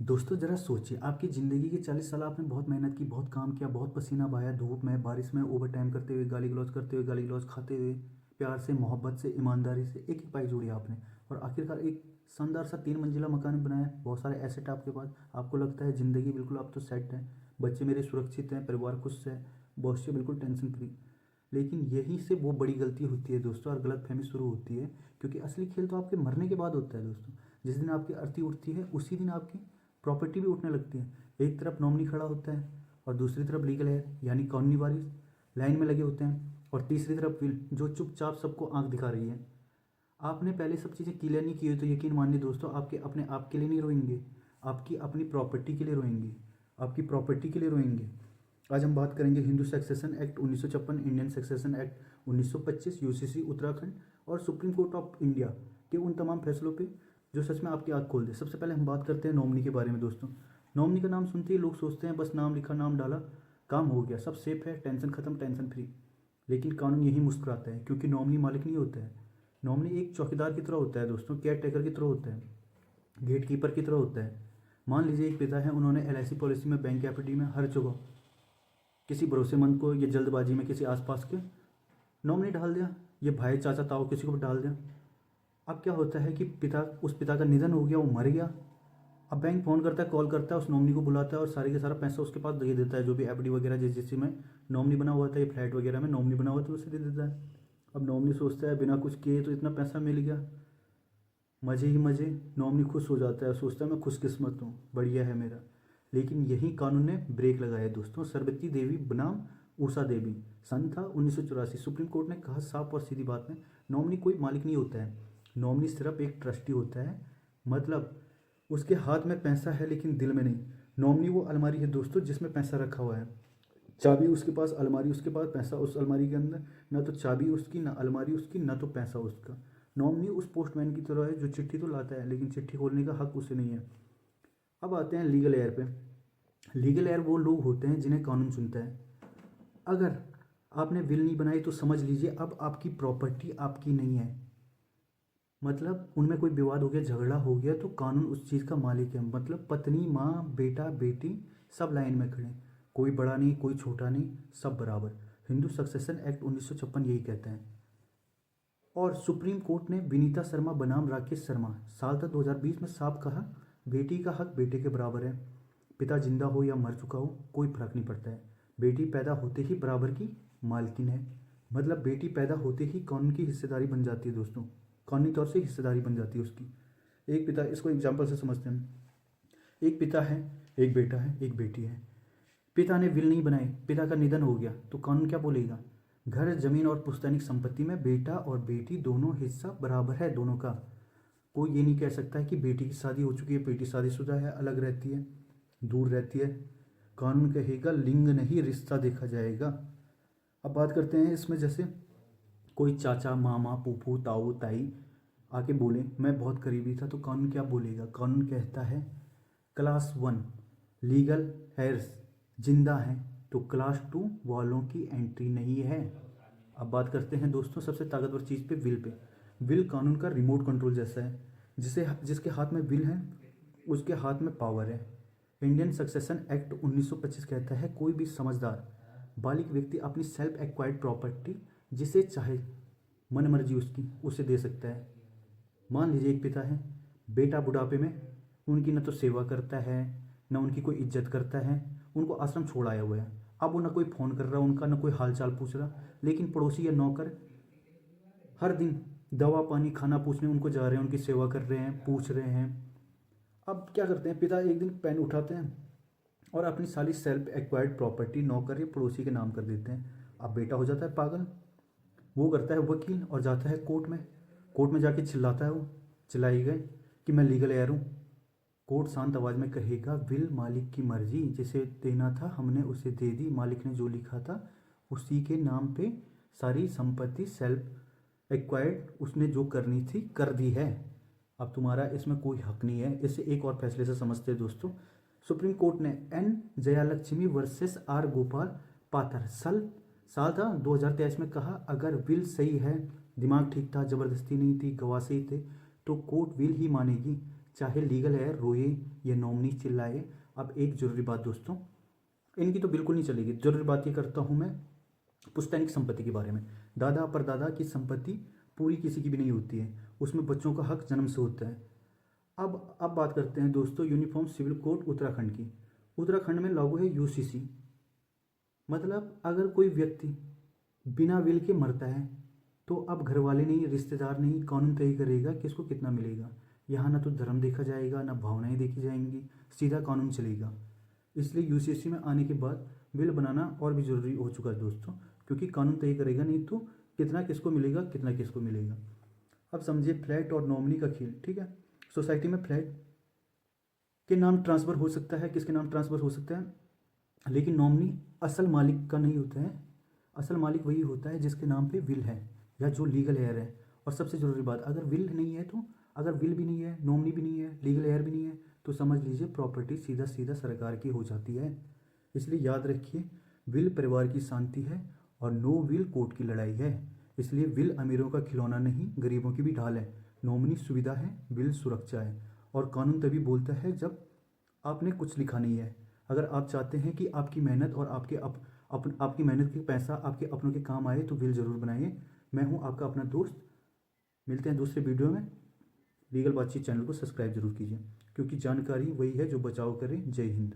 दोस्तों ज़रा सोचिए, आपकी ज़िंदगी के 40 साल आपने बहुत मेहनत की, बहुत काम किया, बहुत पसीना बहाया, धूप में बारिश में ओवर टाइम करते हुए, गाली गलौज करते हुए, गाली गलौज खाते हुए, प्यार से, मोहब्बत से, ईमानदारी से एक एक पाई जोड़ी आपने। और आखिरकार एक शानदार सा 3 मंजिला मकान बनाया, बहुत सारे एसेट आपके पास। आपको लगता है ज़िंदगी बिल्कुल अब तो सेट है, बच्चे मेरे सुरक्षित हैं, परिवार खुश है, बॉस से बिल्कुल टेंशन फ्री। लेकिन यहीं से वो बड़ी गलती होती है दोस्तों, और गलतफहमी शुरू होती है। क्योंकि असली खेल तो आपके मरने के बाद होता है दोस्तों। जिस दिन आपकी अर्थी उठती है उसी दिन आपकी प्रॉपर्टी भी उठने लगती है। एक तरफ नॉमिनी खड़ा होता है और दूसरी तरफ लीगल है यानी कानूनी वारिस लाइन में लगे होते हैं, और तीसरी तरफ विल जो चुपचाप सबको आंख दिखा रही है। आपने पहले सब चीज़ें क्लियर नहीं की हुई तो यकीन मानिए दोस्तों, आपके अपने आप के लिए नहीं रोएंगे, आपकी अपनी प्रॉपर्टी के लिए रोएंगे, आपकी प्रॉपर्टी के लिए रोएंगे। आज हम बात करेंगे Hindu succession act 1956, Indian succession act 1925, UCC Uttarakhand और सुप्रीम कोर्ट ऑफ इंडिया के उन तमाम फैसलों पे जो सच में आपकी आँख खोल दे। सबसे पहले हम बात करते हैं नॉमिनी के बारे में दोस्तों। नॉमिनी का नाम सुनते ही लोग सोचते हैं बस नाम लिखा, नाम डाला, काम हो गया, सब सेफ है, टेंशन खत्म, टेंशन फ्री। लेकिन कानून यही मुस्कुराता है, क्योंकि नॉमिनी मालिक नहीं होता है। नॉमिनी एक चौकीदार की तरह होता है दोस्तों, केयर टेकर की तरह होता है, गेट कीपर की तरह होता है। मान लीजिए एक पिता है, उन्होंने एलआईसी पॉलिसी में, बैंक एफडी में, हर जगह किसी भरोसेमंद को या जल्दबाजी में किसी आसपास के नॉमिनी डाल दिया, ये भाई चाचा ताऊ किसी को भी डाल दिया। अब क्या होता है कि उस पिता का निधन हो गया, वो मर गया। अब बैंक फ़ोन करता है, कॉल करता है, उस नॉमिनी को बुलाता है और सारे का सारा पैसा उसके पास दे देता है, जो भी एफडी वगैरह जिस जिसमें नॉमिनी बना हुआ था, ये फ्लैट वगैरह में नॉमिनी बना हुआ था, उसे दे देता है। अब नॉमिनी सोचता है बिना कुछ किए तो इतना पैसा मिल गया, मज़े ही मज़े। नॉमिनी खुश हो जाता है, सोचता है मैं खुशकिस्मत हूँ, बढ़िया है मेरा। लेकिन यही कानून ने ब्रेक लगाया दोस्तों। सरबती देवी बनाम उषा देवी, सन था 1984। सुप्रीम कोर्ट ने कहा साफ और सीधी बात में, नॉमिनी कोई मालिक नहीं होता है, नॉमिनी सिर्फ एक ट्रस्टी होता है। मतलब उसके हाथ में पैसा है लेकिन दिल में नहीं। नॉमिनी वो अलमारी है दोस्तों जिसमें पैसा रखा हुआ है, चाबी उसके पास, अलमारी उसके पास, पैसा उस अलमारी के अंदर। ना तो चाबी उसकी, ना अलमारी उसकी, ना तो पैसा उसका। नॉमिनी उस पोस्टमैन की तरह है जो चिट्ठी तो लाता है लेकिन चिट्ठी खोलने का हक उसे नहीं है। अब आते हैं लीगल एयर पे। लीगल एयर वो लोग होते हैं जिन्हें कानून चुनता है। अगर आपने विल नहीं बनाई तो समझ लीजिए अब आपकी प्रॉपर्टी आपकी नहीं है। मतलब उनमें कोई विवाद हो गया, झगड़ा हो गया, तो कानून उस चीज़ का मालिक है। मतलब पत्नी, माँ, बेटा, बेटी सब लाइन में खड़े, कोई बड़ा नहीं, कोई छोटा नहीं, सब बराबर। हिंदू सक्सेशन एक्ट 1956 यही कहता है। और सुप्रीम कोर्ट ने विनीता शर्मा बनाम राकेश शर्मा, साल था 2020 में, साफ कहा बेटी का हक बेटे के बराबर है। पिता जिंदा हो या मर चुका हो कोई फर्क नहीं पड़ता है, बेटी पैदा होते ही बराबर की मालकिन है। मतलब बेटी पैदा होते ही कानून की हिस्सेदारी बन जाती है दोस्तों, कानूनी तौर से हिस्सेदारी बन जाती है उसकी। एक पिता, इसको एग्जाम्पल से समझते हैं। एक पिता है, एक बेटा है, एक बेटी है। पिता ने विल नहीं बनाई, पिता का निधन हो गया, तो कानून क्या बोलेगा? घर, जमीन और पुश्तैनिक संपत्ति में बेटा और बेटी दोनों हिस्सा बराबर है दोनों का। कोई ये नहीं कह सकता है कि बेटी की शादी हो चुकी है, बेटी शादीशुदा है, अलग रहती है, दूर रहती है। कानून कहेगा लिंग नहीं रिश्ता देखा जाएगा। अब बात करते हैं इसमें, जैसे कोई चाचा, मामा, फूफू, ताऊ, ताई आके बोले मैं बहुत करीबी था, तो कानून क्या बोलेगा? कानून कहता है क्लास 1 लीगल हेयर्स जिंदा हैं तो क्लास 2 वालों की एंट्री नहीं है। अब बात करते हैं दोस्तों सबसे ताकतवर चीज़ पे, विल पे। विल कानून का रिमोट कंट्रोल जैसा है, जिसके हाथ में विल है उसके हाथ में पावर है। इंडियन सक्सेशन एक्ट 1925 कहता है कोई भी समझदार बालिग व्यक्ति अपनी सेल्फ एक्वायर्ड प्रॉपर्टी जिसे चाहे मन मर्जी उसकी उसे दे सकता है। मान लीजिए एक पिता है, बेटा बुढ़ापे में उनकी न तो सेवा करता है, न उनकी कोई इज्जत करता है, उनको आश्रम छोड़ आया हुआ है। अब वो न कोई फ़ोन कर रहा उनका, न कोई हाल चाल पूछ रहा, लेकिन पड़ोसी या नौकर हर दिन दवा पानी खाना पूछने उनको जा रहे हैं, उनकी सेवा कर रहे हैं, पूछ रहे हैं। अब क्या करते हैं, पिता एक दिन पेन उठाते हैं और अपनी सारी सेल्फ एक्वायर्ड प्रॉपर्टी नौकर या पड़ोसी के नाम कर देते हैं। अब बेटा हो जाता है पागल, वो करता है वकील और जाता है कोर्ट में। कोर्ट में जाके चिल्लाता है, वो चिल्लाई गए कि मैं लीगल एयर हूँ। कोर्ट शांत आवाज़ में कहेगा विल मालिक की मर्जी, जिसे देना था हमने उसे दे दी, मालिक ने जो लिखा था उसी के नाम पे सारी संपत्ति सेल्फ एक्वायर्ड उसने जो करनी थी कर दी है। अब तुम्हारा इसमें कोई हक नहीं है। इसे एक और फैसले से समझते हैं दोस्तों। सुप्रीम कोर्ट ने एन जयालक्ष्मी वर्सेस आर गोपाल पाथर साल था 2023 में कहा अगर विल सही है, दिमाग ठीक था, ज़बरदस्ती नहीं थी, गवाह सही थे, तो कोर्ट विल ही मानेगी। चाहे लीगल है, रोए या नॉमिनी चिल्लाए। अब एक ज़रूरी बात दोस्तों, इनकी तो बिल्कुल नहीं चलेगी। ज़रूरी बात ये करता हूँ मैं पुश्तैनिक संपत्ति के बारे में। दादा परदादा की संपत्ति पूरी किसी की भी नहीं होती है, उसमें बच्चों का हक जन्म से होता है। अब बात करते हैं दोस्तों यूनिफॉर्म सिविल कोड उत्तराखंड की। उत्तराखंड में लागू है यूसीसी, मतलब अगर कोई व्यक्ति बिना विल के मरता है तो अब घर वाले नहीं, रिश्तेदार नहीं, कानून तय करेगा कि इसको कितना मिलेगा। यहाँ ना तो धर्म देखा जाएगा, ना भावनाएं देखी जाएंगी, सीधा कानून चलेगा। इसलिए यूसीसी में आने के बाद विल बनाना और भी ज़रूरी हो चुका है दोस्तों, क्योंकि कानून तय करेगा, नहीं तो कितना किसको मिलेगा, कितना किसको मिलेगा। अब समझिए फ्लैट और नॉमिनी का खेल, ठीक है। सोसाइटी में फ्लैट के नाम ट्रांसफ़र हो सकता है, किसके नाम ट्रांसफ़र हो सकता है, लेकिन नॉमिनी असल मालिक का नहीं होता है। असल मालिक वही होता है जिसके नाम पे विल है या जो लीगल हेयर है। और सबसे ज़रूरी बात, अगर विल नहीं है तो, अगर विल भी नहीं है, नॉमिनी भी नहीं है, लीगल हेयर भी नहीं है, तो समझ लीजिए प्रॉपर्टी सीधा सीधा सरकार की हो जाती है। इसलिए याद रखिए, विल परिवार की शांति है और नो विल कोर्ट की लड़ाई है। इसलिए विल अमीरों का खिलौना नहीं, गरीबों की भी ढाल है। नॉमिनी सुविधा है, विल सुरक्षा है। और कानून तभी बोलता है जब आपने कुछ लिखा नहीं है। अगर आप चाहते हैं कि आपकी मेहनत और आपकी मेहनत के पैसा आपके अपनों के काम आए तो विल ज़रूर बनाइए। मैं हूं आपका अपना दोस्त। मिलते हैं दूसरे वीडियो में। लीगल बातचीत चैनल को सब्सक्राइब जरूर कीजिए, क्योंकि जानकारी वही है जो बचाव करे। जय हिंद।